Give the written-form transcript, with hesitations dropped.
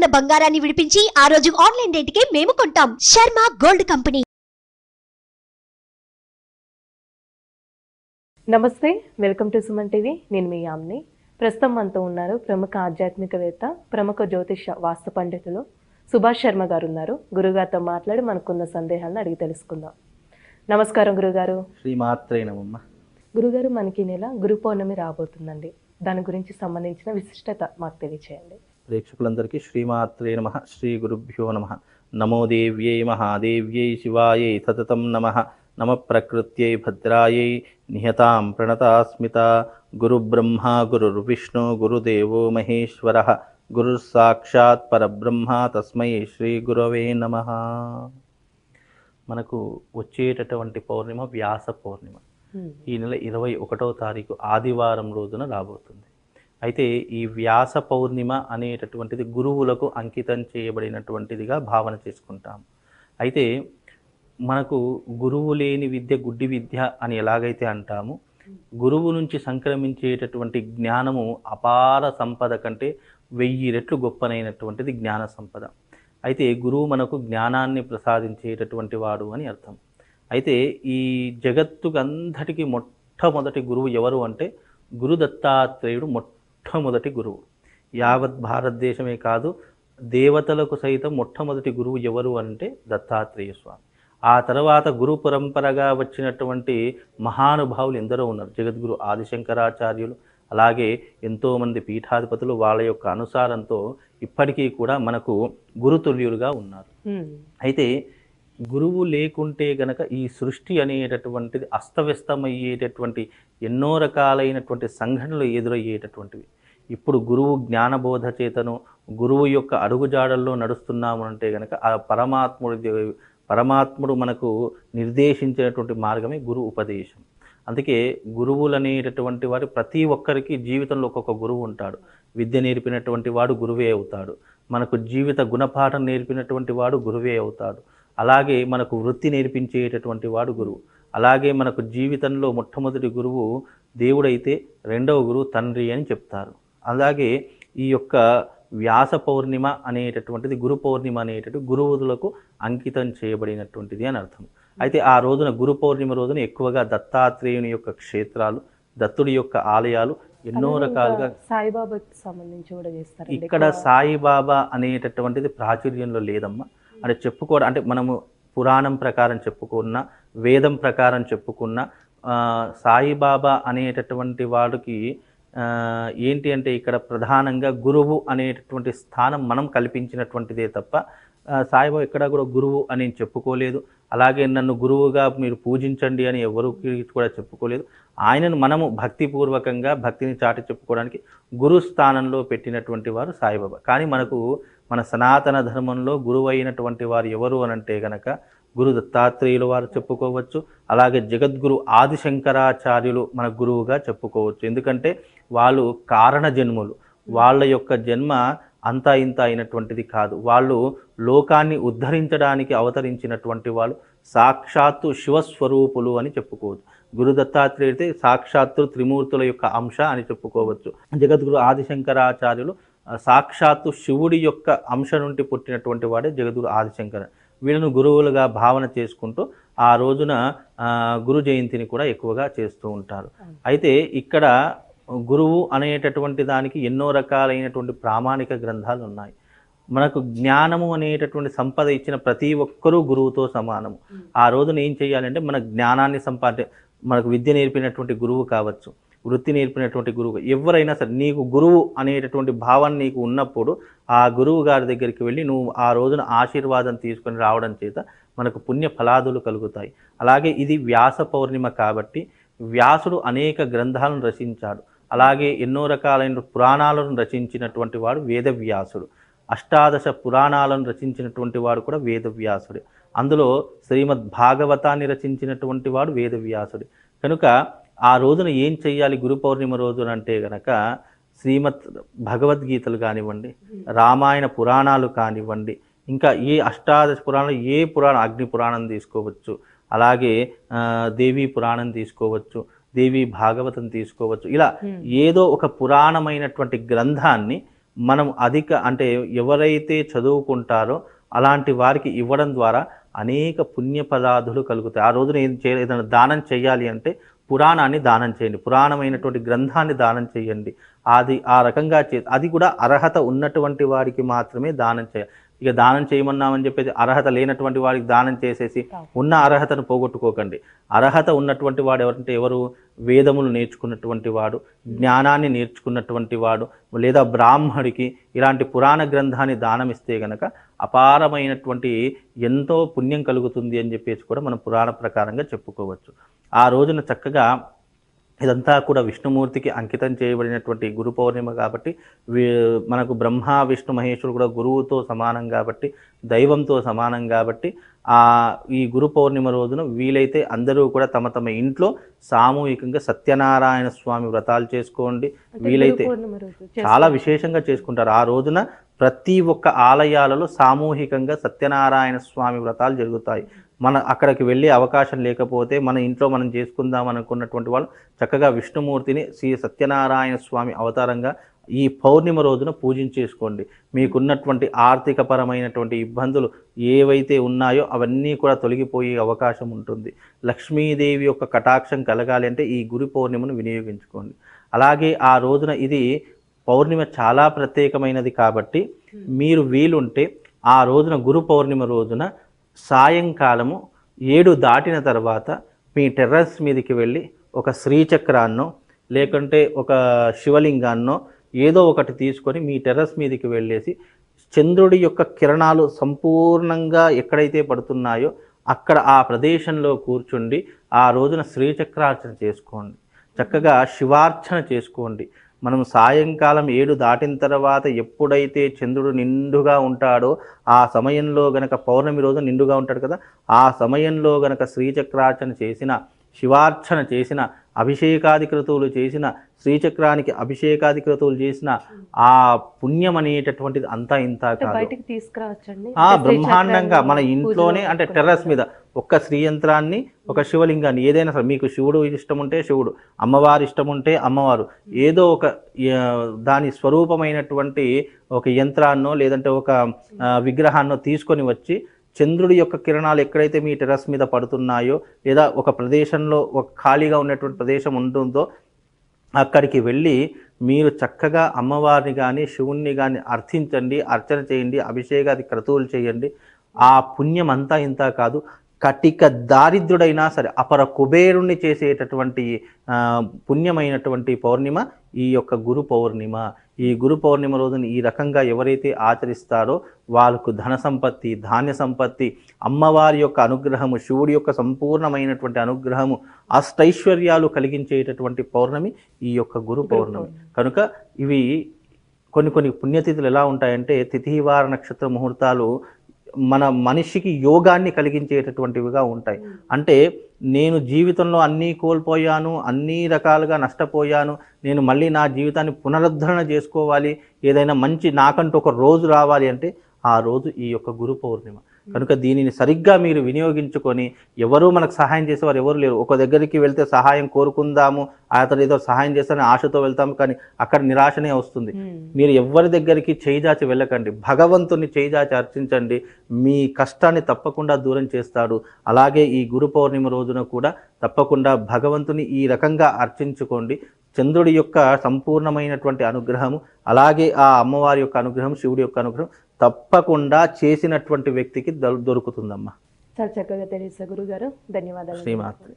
ఉన్న బంగారాన్ని విడిపించి ఆ రోజు ఆన్లైన్ రేటుకే మేము కొంటాం. Sharma gold company. నమస్తే, వెల్కమ్ టు సుమన్ టీవీ. నేను మీ యామ్ని. ప్రస్తుతం మనతో ఉన్నారు ప్రముఖ ఆధ్యాత్మికవేత్త, ప్రముఖ జ్యోతిష వాస్తు పండితులు సుభాష్ శర్మ గారు ఉన్నారు. గురుగారితో మాట్లాడి మనకున్న సందేహాలను అడిగి తెలుసుకుందాం. నమస్కారం గురుగారు. శ్రీమాత్రే నమః. గురుగారు, మనకి నెల గురు పౌర్ణమి రాబోతుందండి. దాని గురించి సంబంధించిన విశిష్టత మాకు తెలియచేయండి. ప్రేక్షకులందరికీ శ్రీమాత్రే నమః, శ్రీ గురుభ్యో నమః. నమో దేవ్యై మహాదేవ్యై శివాయై సతతం నమః. నమ ప్రకృత్యై భద్రాయై నిహతాం ప్రణతాస్మిత. గురుబ్రహ్మ గురుర్విష్ణు గురుదేవో మహేశ్వరః. గురుర్ సాక్షాత్ పరబ్రహ్మ తస్మై శ్రీ గురవే నమః. మనకు వచ్చేటటువంటి పౌర్ణిమ వ్యాస పౌర్ణిమ. ఈ నెల 21వ తారీఖు ఆదివారం రోజున రాబోతుంది. అయితే ఈ వ్యాస పౌర్ణిమ అనేటటువంటిది గురువులకు అంకితం చేయబడినటువంటిదిగా భావన చేసుకుంటాం. అయితే మనకు గురువు లేని విద్య గుడ్డి విద్య అని ఎలాగైతే అంటామో, గురువు నుంచి సంక్రమించేటటువంటి జ్ఞానము అపార సంపద కంటే 1000 రెట్లు గొప్పనైనటువంటిది జ్ఞాన సంపద. అయితే గురువు మనకు జ్ఞానాన్ని ప్రసాదించేటటువంటి వాడు అని అర్థం. అయితే ఈ జగత్తుకు అంతటికీ మొట్టమొదటి గురువు ఎవరు అంటే గురు దత్తాత్రేయుడు మొట్టమొదటి గురువు. యావత్ భారతదేశమే కాదు, దేవతలకు సైతం మొట్టమొదటి గురువు ఎవరు అంటే దత్తాత్రేయ స్వామి. ఆ తర్వాత గురు పరంపరగా వచ్చినటువంటి మహానుభావులు ఎందరో ఉన్నారు. జగద్గురు ఆదిశంకరాచార్యులు, అలాగే ఎంతోమంది పీఠాధిపతులు వాళ్ళ యొక్క అనుసారంతో ఇప్పటికీ కూడా మనకు గురుతుల్యులుగా ఉన్నారు. అయితే గురువు లేకుంటే గనక ఈ సృష్టి అనేటటువంటిది అస్తవ్యస్తమయ్యేటటువంటి ఎన్నో రకాలైనటువంటి సంఘటనలు ఎదురయ్యేటటువంటివి. ఇప్పుడు గురువు జ్ఞానబోధ చేతను గురువు యొక్క అడుగుజాడల్లో నడుస్తున్నాము అంటే గనక ఆ పరమాత్ముడు మనకు నిర్దేశించినటువంటి మార్గమే గురు ఉపదేశం. అందుకే గురువులు అనేటటువంటి వారు ప్రతి ఒక్కరికి జీవితంలో ఒక్కొక్క గురువు ఉంటాడు. విద్య నేర్పినటువంటి వాడు గురువే అవుతాడు. మనకు జీవిత గుణపాఠం నేర్పినటువంటి వాడు గురువే అవుతాడు. అలాగే మనకు వృత్తి నేర్పించేటటువంటి వాడు గురువు. అలాగే మనకు జీవితంలో మొట్టమొదటి గురువు దేవుడైతే రెండవ గురువు తండ్రి అని చెప్తారు. అలాగే ఈ యొక్క వ్యాస పౌర్ణిమ అనేటటువంటిది గురు పౌర్ణిమ అనేటటువంటి గురువులకు అంకితం చేయబడినటువంటిది అని అర్థం. అయితే ఆ రోజున గురు పౌర్ణిమ రోజున ఎక్కువగా దత్తాత్రేయుని యొక్క క్షేత్రాలు, దత్తుడి యొక్క ఆలయాలు ఎన్నో రకాలుగా సాయిబాబాకి సంబంధించి కూడా చేస్తారు. ఇక్కడ సాయిబాబా అనేటటువంటిది ప్రాచుర్యంలో లేదమ్మా. అంటే చెప్పుకోవడం అంటే మనము పురాణం ప్రకారం చెప్పుకున్న, వేదం ప్రకారం చెప్పుకున్న సాయిబాబా అనేటటువంటి వాడికి ఏంటి అంటే ఇక్కడ ప్రధానంగా గురువు అనేటటువంటి స్థానం మనం కల్పించినటువంటిదే తప్ప సాయిబాబా ఎక్కడా కూడా గురువు అని చెప్పుకోలేదు. అలాగే నన్ను గురువుగా మీరు పూజించండి అని ఎవరికి కూడా చెప్పుకోలేదు. ఆయనను మనము భక్తిపూర్వకంగా భక్తిని చాటి చెప్పుకోవడానికి గురు స్థానంలో పెట్టినటువంటి వారు సాయిబాబా. కానీ మనకు మన సనాతన ధర్మంలో గురువు అయినటువంటి వారు ఎవరు అనంటే గనక గురు దత్తాత్రేయులు వారు చెప్పుకోవచ్చు. అలాగే జగద్గురు ఆదిశంకరాచార్యులు మన గురువుగా చెప్పుకోవచ్చు. ఎందుకంటే వాళ్ళు కారణ జన్ములు. వాళ్ళ యొక్క జన్మ అంతా ఇంత అయినటువంటిది కాదు. వాళ్ళు లోకాన్ని ఉద్ధరించడానికి అవతరించినటువంటి వాళ్ళు సాక్షాత్తు శివస్వరూపులు అని చెప్పుకోవచ్చు. గురు దత్తాత్రేయుడితే సాక్షాత్తు త్రిమూర్తుల యొక్క అంశ అని చెప్పుకోవచ్చు. జగద్గురు ఆదిశంకరాచార్యులు సాక్షాత్తు శివుడి యొక్క అంశ నుండి పుట్టినటువంటి వాడే జగద్గురు ఆదిశంకర. వీళ్ళను గురువులుగా భావన చేసుకుంటూ ఆ రోజున గురు జయంతిని కూడా ఎక్కువగా చేస్తూ ఉంటారు. అయితే ఇక్కడ గురువు అనేటటువంటి దానికి ఎన్నో రకాలైనటువంటి ప్రామాణిక గ్రంథాలు ఉన్నాయి. మనకు జ్ఞానము అనేటటువంటి సంపద ఇచ్చిన ప్రతి ఒక్కరూ గురువుతో సమానము. ఆ రోజున ఏం చేయాలంటే మన జ్ఞానాన్ని మనకు విద్య నేర్పినటువంటి గురువు కావచ్చు, వృత్తి నేర్పినటువంటి గురువు, ఎవరైనా సరే నీకు గురువు అనేటటువంటి భావన నీకు ఉన్నప్పుడు ఆ గురువు గారి దగ్గరికి వెళ్ళి నువ్వు ఆ రోజున ఆశీర్వాదం తీసుకొని రావడం చేత మనకు పుణ్య ఫలాదులు కలుగుతాయి. అలాగే ఇది వ్యాస పౌర్ణిమ కాబట్టి వ్యాసుడు అనేక గ్రంథాలను రచించాడు. అలాగే ఎన్నో రకాలైన పురాణాలను రచించినటువంటి వాడు వేదవ్యాసుడు. 18 పురాణాలను రచించినటువంటి వాడు కూడా వేదవ్యాసుడు. అందులో శ్రీమద్ భాగవతాన్ని రచించినటువంటి వాడు వేదవ్యాసుడు. కనుక ఆ రోజున ఏం చెయ్యాలి గురు పౌర్ణిమ రోజున అంటే గనక శ్రీమద్ భగవద్గీతలు కానివ్వండి, రామాయణ పురాణాలు కానివ్వండి, ఇంకా ఏ 18 పురాణాలు, ఏ పురాణం, అగ్ని పురాణం తీసుకోవచ్చు, అలాగే దేవీ పురాణం తీసుకోవచ్చు, దేవి భాగవతం తీసుకోవచ్చు. ఇలా ఏదో ఒక పురాణమైనటువంటి గ్రంథాన్ని మనం అంటే ఎవరైతే చదువుకుంటారో అలాంటి వారికి ఇవ్వడం ద్వారా అనేక పుణ్యపదార్థులు కలుగుతాయి. ఆ రోజున ఏదైనా దానం చేయాలి అంటే పురాణాన్ని దానం చేయండి, పురాణమైనటువంటి గ్రంథాన్ని దానం చేయండి. అది ఆ రకంగా అది కూడా అర్హత ఉన్నటువంటి వారికి మాత్రమే దానం చేయాలి. ఇక దానం చేయమన్నామని చెప్పేసి అర్హత లేనటువంటి వాడికి దానం చేసేసి ఉన్న అర్హతను పోగొట్టుకోకండి. అర్హత ఉన్నటువంటి వాడు ఎవరు? వేదములు నేర్చుకున్నటువంటి వాడు, జ్ఞానాన్ని నేర్చుకున్నటువంటి వాడు, లేదా బ్రాహ్మడికి ఇలాంటి పురాణ గ్రంథాన్ని దానం ఇస్తే గనక అపారమైనటువంటి ఎంతో పుణ్యం కలుగుతుంది అని చెప్పేసి కూడా మనం పురాణ ప్రకారంగా చెప్పుకోవచ్చు. ఆ రోజున చక్కగా ఇదంతా కూడా విష్ణుమూర్తికి అంకితం చేయబడినటువంటి గురు పౌర్ణిమ కాబట్టి మనకు బ్రహ్మ విష్ణు మహేశ్వరుడు కూడా గురువుతో సమానం కాబట్టి, దైవంతో సమానం కాబట్టి ఈ గురు పౌర్ణిమ రోజున వీలైతే అందరూ కూడా తమ తమ ఇంట్లో సామూహికంగా సత్యనారాయణ స్వామి వ్రతాలు చేసుకోండి. వీలైతే చాలా విశేషంగా చేసుకుంటారు. ఆ రోజున ప్రతి ఒక్క ఆలయాలలో సామూహికంగా సత్యనారాయణ స్వామి వ్రతాలు జరుగుతాయి. అక్కడికి వెళ్ళే అవకాశం లేకపోతే మన ఇంట్లో మనం చేసుకుందాం అనుకున్నటువంటి వాళ్ళు చక్కగా విష్ణుమూర్తిని శ్రీ సత్యనారాయణ స్వామి అవతారంగా ఈ పౌర్ణిమ రోజున పూజించేసుకోండి. మీకున్నటువంటి ఆర్థికపరమైనటువంటి ఇబ్బందులు ఏవైతే ఉన్నాయో అవన్నీ కూడా తొలగిపోయే అవకాశం ఉంటుంది. లక్ష్మీదేవి యొక్క కటాక్షం కలగాలి అంటే ఈ గురు పౌర్ణిమను వినియోగించుకోండి. అలాగే ఆ రోజున ఇది పౌర్ణిమ చాలా ప్రత్యేకమైనది కాబట్టి మీరు వీలుంటే ఆ రోజున గురు పౌర్ణిమ రోజున సాయంకాలము 7 దాటిన తర్వాత మీ టెర్రస్ మీదకి వెళ్ళి ఒక శ్రీచక్రాన్నో లేకుంటే ఒక శివలింగాన్నో ఏదో ఒకటి తీసుకొని మీ టెర్రస్ మీదకి వెళ్ళేసి చంద్రుడి యొక్క కిరణాలు సంపూర్ణంగా ఎక్కడైతే పడుతున్నాయో అక్కడ ఆ ప్రదేశంలో కూర్చుండి ఆ రోజున శ్రీచక్రార్చన చేసుకోండి. చక్కగా శివార్చన చేసుకోండి. మనం సాయంకాలం 7 దాటిన తర్వాత ఎప్పుడైతే చంద్రుడు నిండుగా ఉంటాడో ఆ సమయంలో గనక పౌర్ణమి రోజు నిండుగా ఉంటాడు కదా, ఆ సమయంలో గనక శ్రీచక్రార్చన చేసిన, శివార్చన చేసిన, అభిషేకాది క్రతువులు చేసిన, శ్రీచక్రానికి అభిషేకాది క్రతువులు చేసిన ఆ పుణ్యం అనేటటువంటిది అంతా ఇంత కాదు. బ్రహ్మాండంగా మన ఇంట్లోనే అంటే టెర్రస్ మీద ఒక్క శ్రీయంత్రాన్ని, ఒక శివలింగాన్ని, ఏదైనా సరే మీకు శివుడు ఇష్టం ఉంటే శివుడు, అమ్మవారు ఇష్టం ఉంటే అమ్మవారు, ఏదో ఒక దాని స్వరూపమైనటువంటి ఒక యంత్రాన్నో లేదంటే ఒక విగ్రహాన్నో తీసుకొని వచ్చి చంద్రుడి యొక్క కిరణాలు ఎక్కడైతే మీ టెర్రస్ మీద పడుతున్నాయో లేదా ఒక ప్రదేశంలో ఒక ఖాళీగా ఉన్నటువంటి ప్రదేశం ఉంటుందో అక్కడికి వెళ్ళి మీరు చక్కగా అమ్మవారిని కానీ శివుణ్ణి కానీ అర్థించండి, అర్చన చేయండి, అభిషేకాది క్రతువులు చేయండి. ఆ పుణ్యం అంతా ఇంత కాదు, కటిక దారిద్రుడైనా సరే అపర కుబేరుణ్ణి చేసేటటువంటి పుణ్యమైనటువంటి పౌర్ణిమ ఈ యొక్క గురు పౌర్ణిమ. ఈ గురు పౌర్ణిమ రోజున ఈ రకంగా ఎవరైతే ఆచరిస్తారో వాళ్ళకు ధన సంపత్తి, ధాన్య సంపత్తి, అమ్మవారి యొక్క అనుగ్రహము, శివుడి యొక్క సంపూర్ణమైనటువంటి అనుగ్రహము, అష్టైశ్వర్యాలు కలిగించేటటువంటి పౌర్ణమి ఈ యొక్క గురు పౌర్ణమి. కనుక ఇవి కొన్ని పుణ్యతిథులు ఎలా ఉంటాయంటే తిథివార నక్షత్ర ముహూర్తాలు మన మనిషికి యోగాన్ని కలిగించేటటువంటివిగా ఉంటాయి. అంటే నేను జీవితంలో అన్నీ కోల్పోయాను, అన్ని రకాలుగా నష్టపోయాను, నేను మళ్ళీ నా జీవితాన్ని పునరుద్ధరణ చేసుకోవాలి, ఏదైనా మంచి నాకంటూ ఒక రోజు రావాలి అంటే ఆ రోజు ఈ యొక్క గురు పౌర్ణిమ. కనుక దీనిని సరిగ్గా మీరు వినియోగించుకొని, ఎవరూ మనకు సహాయం చేసేవారు ఎవరు లేరు. ఒక దగ్గరికి వెళ్తే సహాయం కోరుకుందాము, అతను ఏదో సహాయం చేస్తానని ఆశతో వెళ్తాము, కానీ అక్కడ నిరాశనే వస్తుంది. మీరు ఎవరి దగ్గరికి చేయిజాచి వెళ్ళకండి, భగవంతుని చేయిజాచి అర్చించండి, మీ కష్టాన్ని తప్పకుండా దూరం చేస్తాడు. అలాగే ఈ గురు పౌర్ణిమ రోజున కూడా తప్పకుండా భగవంతుని ఈ రకంగా అర్చించుకోండి. చంద్రుడి యొక్క సంపూర్ణమైనటువంటి అనుగ్రహము, అలాగే ఆ అమ్మవారి యొక్క అనుగ్రహం, శివుడి యొక్క అనుగ్రహం తప్పకుండా చేసినటువంటి వ్యక్తికి దొరుకుతుందమ్మా. చాలా చక్కగా తెలియజేశారు గురుగారు, ధన్యవాదాలు. శ్రీమాత్రే.